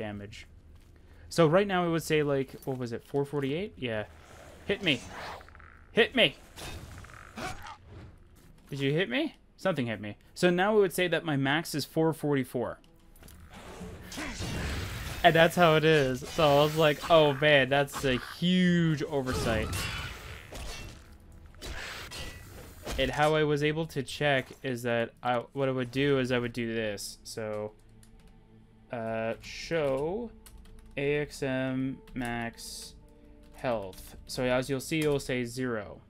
damage. So right now it would say, like, what was it, 448? Yeah. Hit me. Hit me. Did you hit me? Something hit me. So now it would say that my max is 444. And that's how it is. So I was like, oh man, that's a huge oversight. And how I was able to check is that what I would do is I would do this. So, show AXM max health. So as you'll see, it'll say 0.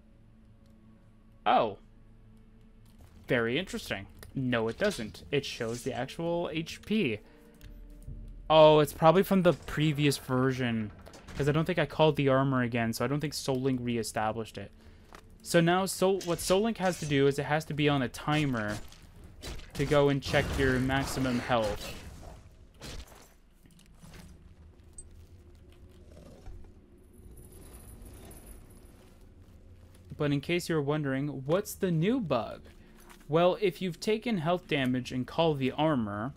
Oh. Very interesting. No, it doesn't. It shows the actual HP. Oh, it's probably from the previous version. Because I don't think I called the armor again, so I don't think SoulLink reestablished it. So now, what SoulLink has to do is it has to be on a timer to go and check your maximum health. But in case you're wondering, what's the new bug? Well, if you've taken health damage and call the armor,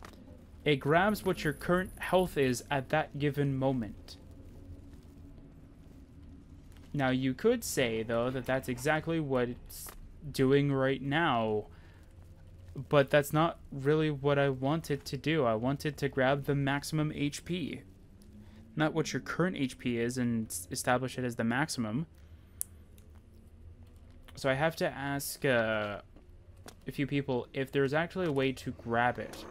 it grabs what your current health is at that given moment. Now, you could say, though, that that's exactly what it's doing right now. But that's not really what I wanted to do. I wanted to grab the maximum HP. Not what your current HP is and establish it as the maximum. So I have to ask a few people if there's actually a way to grab it.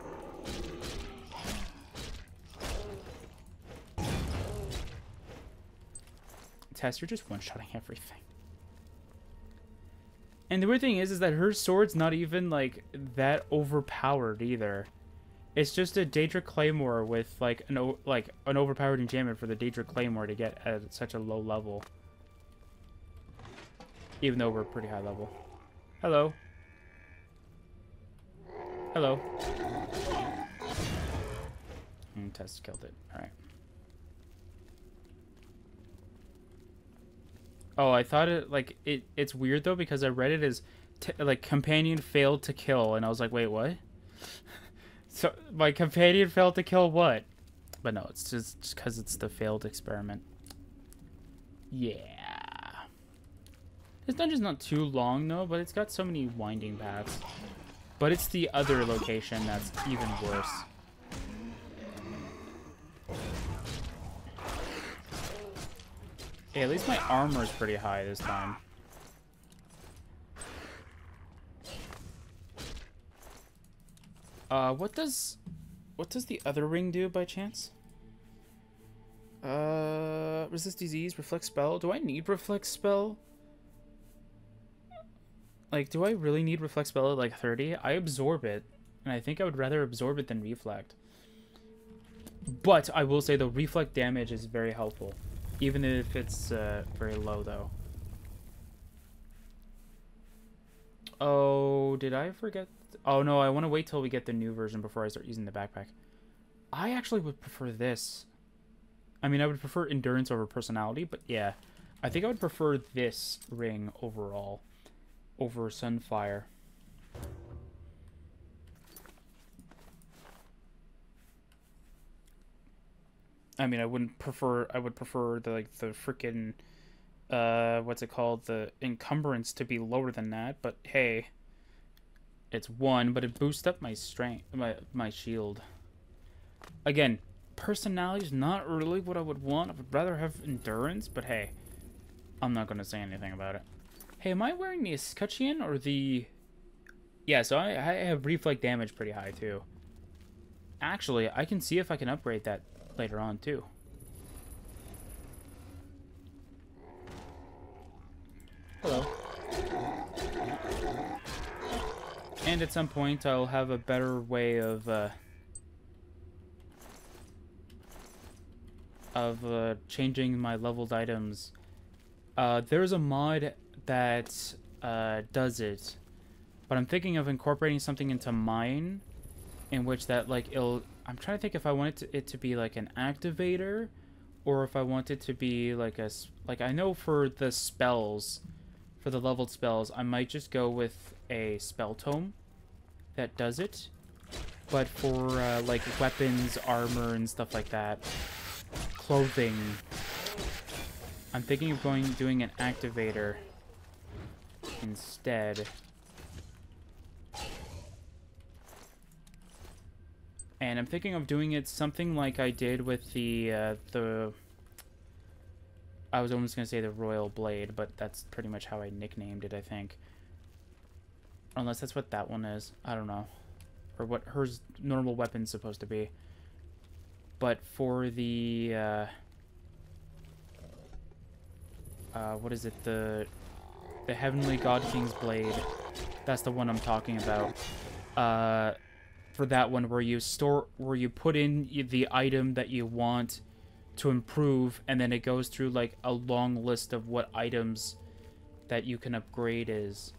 Tess, you're just one-shotting everything. And the weird thing is that her sword's not even, like, that overpowered either. It's just a Daedric Claymore with, like, an overpowered enchantment for the Daedric Claymore to get at such a low level. Even though we're pretty high level. Hello. Hello. Tess killed it. Alright. Oh, I thought it, like, it's weird, though, because I read it as, like, companion failed to kill, and I was like, wait, what? So, my companion failed to kill what? But no, it's just because it's the failed experiment. Yeah. This dungeon's not too long, though, but it's got so many winding paths. But it's the other location that's even worse. Hey, at least my armor's pretty high this time. What does the other ring do by chance? Resist disease, reflect spell. Do I need reflect spell? Like, do I really need reflect spell at like 30? I absorb it, and I think I would rather absorb it than reflect. But I will say the reflect damage is very helpful. Even if it's very low, though. Oh, did I forget? Oh, no, I want to wait till we get the new version before I start using the backpack. I actually would prefer this. I mean, I would prefer endurance over personality, but yeah. I think I would prefer this ring overall over Sunfire. I mean, I would prefer the, like, the freaking, what's it called? The encumbrance to be lower than that, but hey, it's 1, but it boosts up my strength, my shield. Again, personality is not really what I would want. I would rather have endurance, but hey, I'm not going to say anything about it. Hey, am I wearing the escutcheon or the... Yeah, so I have reflect damage pretty high, too. Actually, I can see if I can upgrade that later on, too. Hello. And at some point, I'll have a better way of changing my leveled items. There's a mod that does it, but I'm thinking of incorporating something into mine, in which that, like, I'm trying to think if I want it to be like an activator, or if I want it to be like I know for the spells, for the leveled spells, I might just go with a spell tome that does it. but for like weapons, armor, and stuff like that, clothing, I'm thinking of doing an activator instead. And I'm thinking of doing it something like I did with the I was almost going to say the Royal Blade, but that's pretty much how I nicknamed it, I think. Unless that's what that one is. I don't know. Or what her normal weapon's supposed to be. But for the, what is it? The Heavenly God King's Blade. That's the one I'm talking about. For that one, where you put in the item that you want to improve, and then it goes through like a long list of what items that you can upgrade is.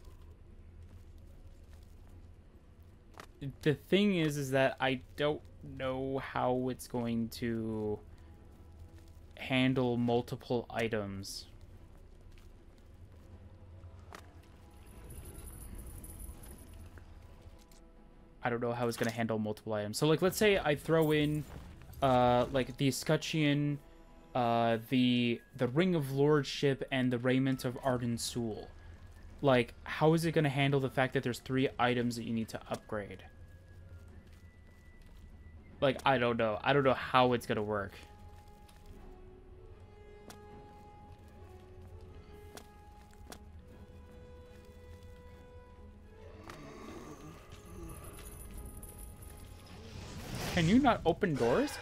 The thing is that I don't know how it's going to handle multiple items. I don't know how it's going to handle multiple items. So, like, let's say I throw in, like, the escutcheon, the Ring of Lordship, and the Raiment of Arden Soul. Like, how is it going to handle the fact that there's 3 items that you need to upgrade? Like, I don't know. I don't know how it's going to work. Can you not open doors?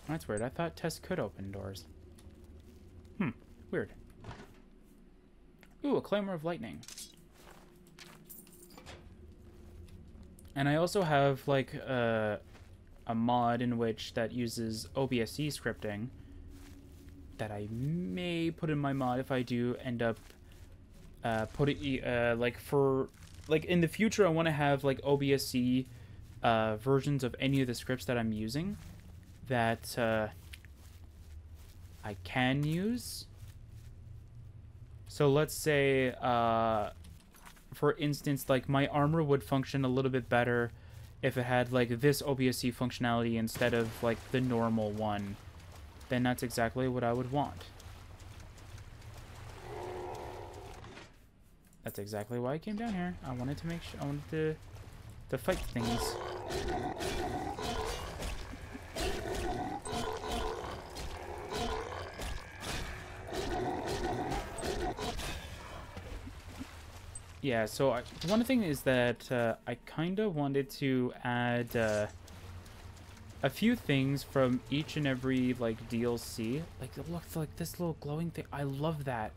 That's weird. I thought Tess could open doors. Weird. Ooh, a Clamor of Lightning. And I also have, like, a mod in which that uses OBSE scripting that I may put in my mod if I do end up like, for... Like, in the future, I want to have, like, OBSE versions of any of the scripts that I'm using that I can use. So let's say, for instance, like, my armor would function a little bit better if it had, like, this OBSE functionality instead of, like, the normal one. Then that's exactly what I would want. That's exactly why I came down here. I wanted to make sure, I wanted to fight things. Yeah, so one thing is that I kind of wanted to add a few things from each and every, like, DLC. Like, it looks like this little glowing thing. I love that.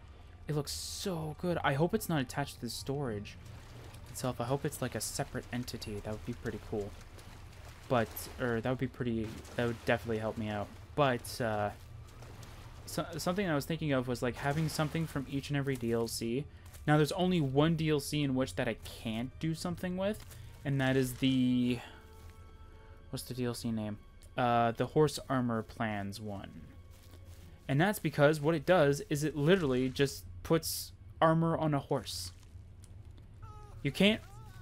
It looks so good. I hope it's not attached to the storage itself. I hope it's like a separate entity. That would be pretty cool. But, or that would be pretty, that would definitely help me out. But, something I was thinking of was like having something from each and every DLC. Now there's only one DLC in which that I can't do something with, and that is the, what's the DLC name? The Horse Armor Plans one. And that's because what it does is it literally just puts armor on a horse. You can't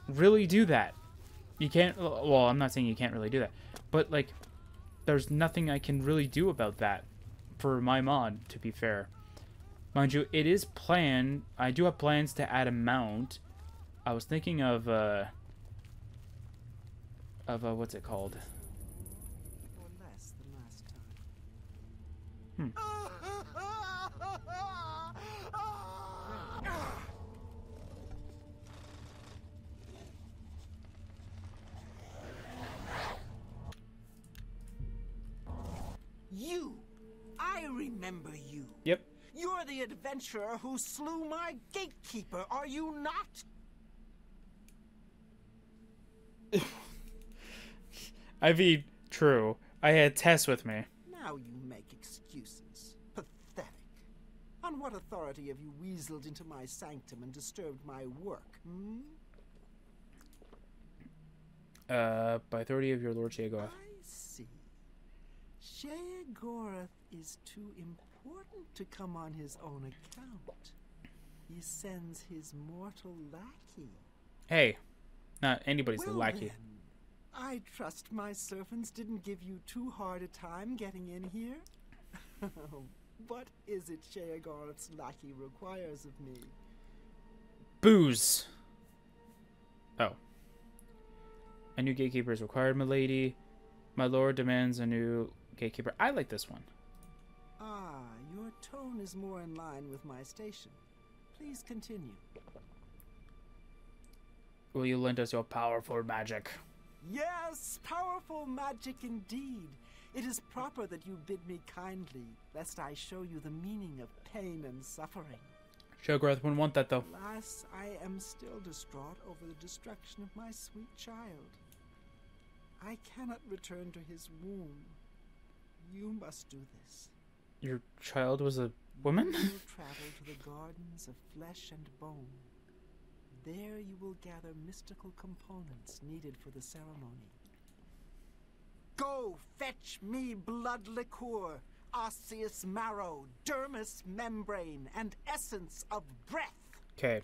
really do that. You can't, well, I'm not saying you can't really do that, but, like, there's nothing I can really do about that for my mod, to be fair. Mind you, it is planned. I do have plans to add a mount. I was thinking of what's it called? Or less than last time. You! I remember you. Yep. You're the adventurer who slew my gatekeeper, are you not? I mean, true. I had Tess with me. Now you make excuses. Pathetic. On what authority have you weaseled into my sanctum and disturbed my work, hmm? By authority of your Lord Sheogorath. I see. Sheogorath is too important to come on his own account. he sends his mortal lackey. Hey, not anybody's Well lackey. then, I trust my servants didn't give you too hard a time getting in here? What is it Sheogorath's lackey requires of me? Booze. Oh. A new gatekeeper is required, my lady. My lord demands a new gatekeeper. I like this one. Ah, your tone is more in line with my station. Please continue. Will you lend us your powerful magic? Yes, powerful magic indeed. It is proper that you bid me kindly, lest I show you the meaning of pain and suffering. Sheogorath wouldn't want that, though. Alas, I am still distraught over the destruction of my sweet child. I cannot return to his womb. You must do this. Your child was a woman? You will travel to the gardens of flesh and bone. There you will gather mystical components needed for the ceremony. Go fetch me blood liqueur, osseous marrow, dermis membrane, and essence of breath. Okay.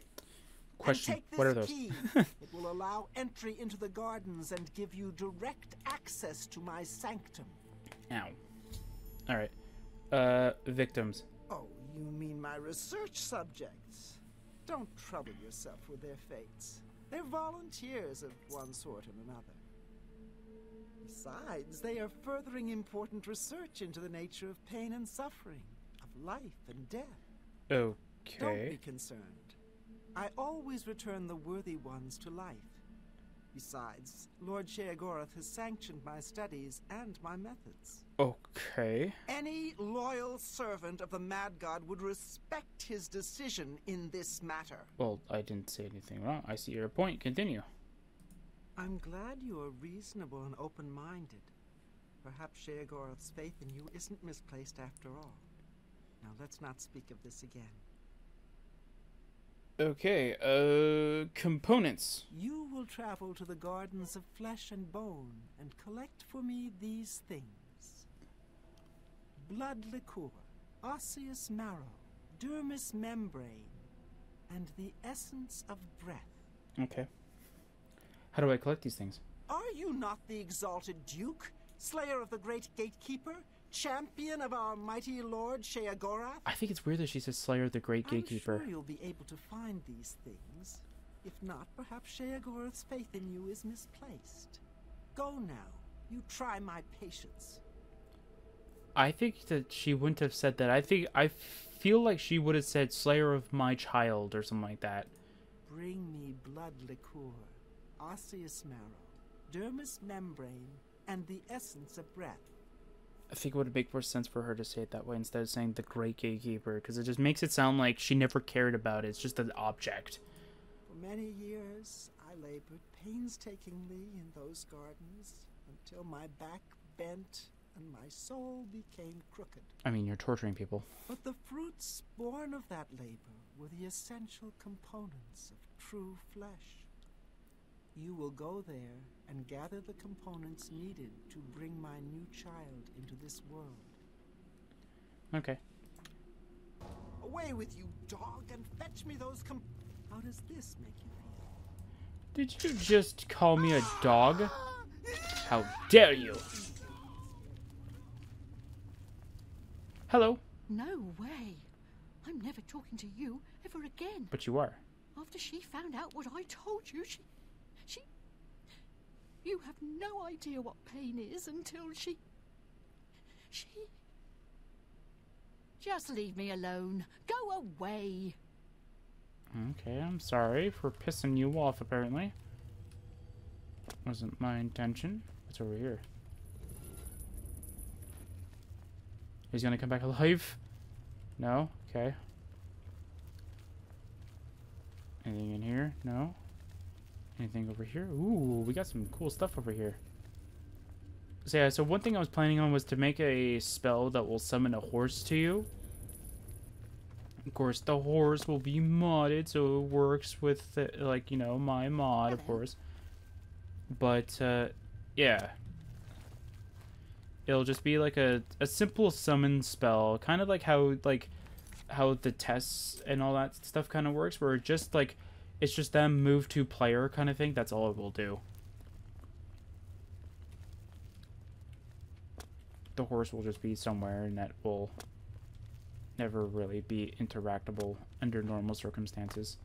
Question. And take this What are those? key. It will allow entry into the gardens and give you direct access to my sanctum. Ow. Alright. Victims. Oh, you mean my research subjects? Don't trouble yourself with their fates. They're volunteers of one sort or another. Besides, they are furthering important research into the nature of pain and suffering, of life and death. Don't Okay. be concerned. I always return the worthy ones to life. Besides, Lord Sheogorath has sanctioned my studies and my methods. Okay. Any loyal servant of the Mad God would respect his decision in this matter. Well, I didn't say anything wrong. I see your point. Continue. I'm glad you are reasonable and open-minded. Perhaps Sheogorath's faith in you isn't misplaced after all. Now let's not speak of this again. Okay, components. You will travel to the gardens of flesh and bone and collect for me these things. Blood liqueur, osseous marrow, dermis membrane, and the essence of breath. Okay. How do I collect these things? Are you not the exalted Duke, slayer of the great gatekeeper, champion of our mighty lord Sheogorath? I think it's weird that she says Slayer of the Great Gatekeeper. I'm sure you'll be able to find these things. If not, perhaps Sheogorath's faith in you is misplaced. Go now. You try my patience. I think that she wouldn't have said that. I feel like she would have said Slayer of my child or something like that. Bring me blood liqueur, osseous marrow, dermis membrane, and the essence of breath. I think it would make more sense for her to say it that way instead of saying the Great Gatekeeper, because it just makes it sound like she never cared about it. It's just an object. For many years, I labored painstakingly in those gardens until my back bent and my soul became crooked. I mean, you're torturing people. But the fruits born of that labor were the essential components of true flesh. You will go there and gather the components needed to bring my new child into this world. Okay. Away with you, dog, and fetch me those How does this make you feel? Did you just call me a dog? How dare you! Hello. No way. I'm never talking to you ever again. But you are. After she found out what I told you, she... You have no idea what pain is until she... Just leave me alone. Go away. Okay, I'm sorry for pissing you off, apparently. Wasn't my intention. What's over here? He's gonna come back alive? No? Okay. Anything in here? No? Anything over here? Ooh, we got some cool stuff over here. So yeah, so one thing I was planning on was to make a spell that will summon a horse to you. Of course, the horse will be modded, so it works with, like, you know, my mod, of course. But, yeah. It'll just be like a simple summon spell. Kind of like how, like, how the tests and all that stuff kind of works, where it's just them move to player kind of thing. That's all it will do. The horse will just be somewhere, and that will never really be interactable under normal circumstances.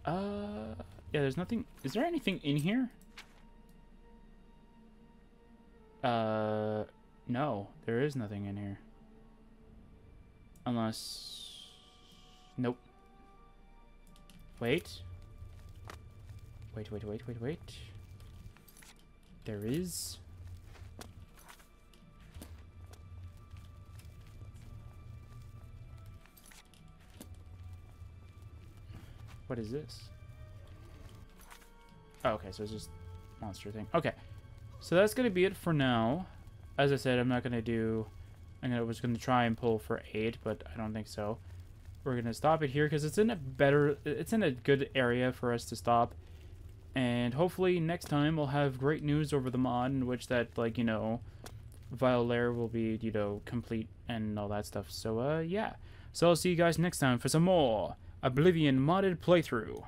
Yeah, there's nothing. Is there anything in here? No, there is nothing in here. Unless... Nope. Wait. Wait. There is... What is this? Oh, okay, so it's just monster thing. Okay, so that's gonna be it for now. As I said, I'm not gonna do... I was gonna try and pull for 8, but I don't think so. We're gonna stop it here because it's in a good area for us to stop. And hopefully next time we'll have great news over the mod in which that, like, you know, Violair will be, you know, complete and all that stuff. So, yeah. So I'll see you guys next time for some more Oblivion modded playthrough.